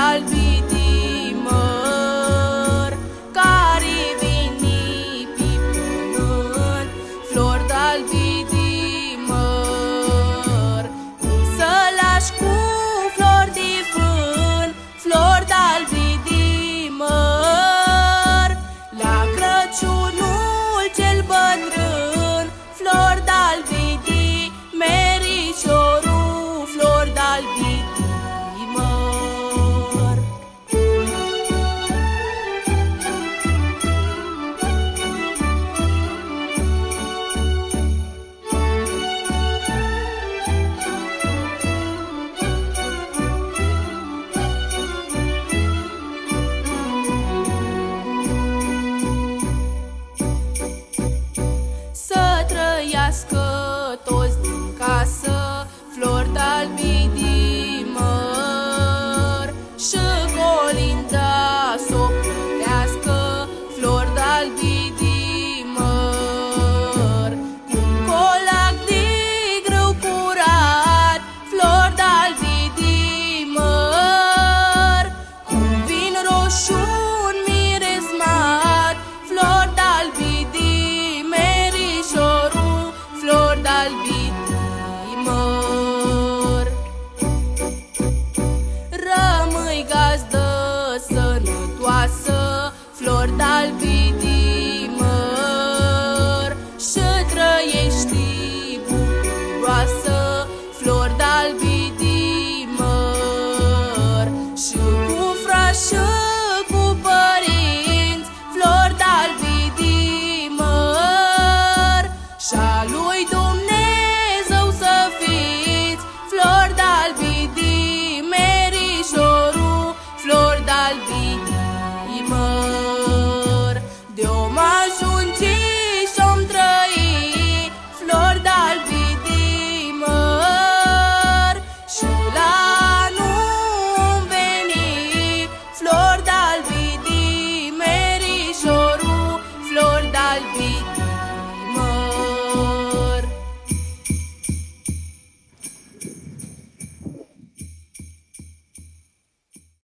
d'albi di măr, care veni pe pământ, flori d'albi di măr. Cum să lași cu flori de fân, flori d'albi di măr, la Crăciunul cel bătrân, flori d'albi di merișorul, flori d'albi di măr. Să trăiască toți din casă, flori d'albi di măr, și colinda s-o plătească, flori d'albi di măr. Cu un colac de grâu curat, flori d'albi di măr, cu un vin roșu miresmat, flori d'albi di merișorul, flori d'albi di măr. Rămâi gazdă sănătoasă, flori d'albi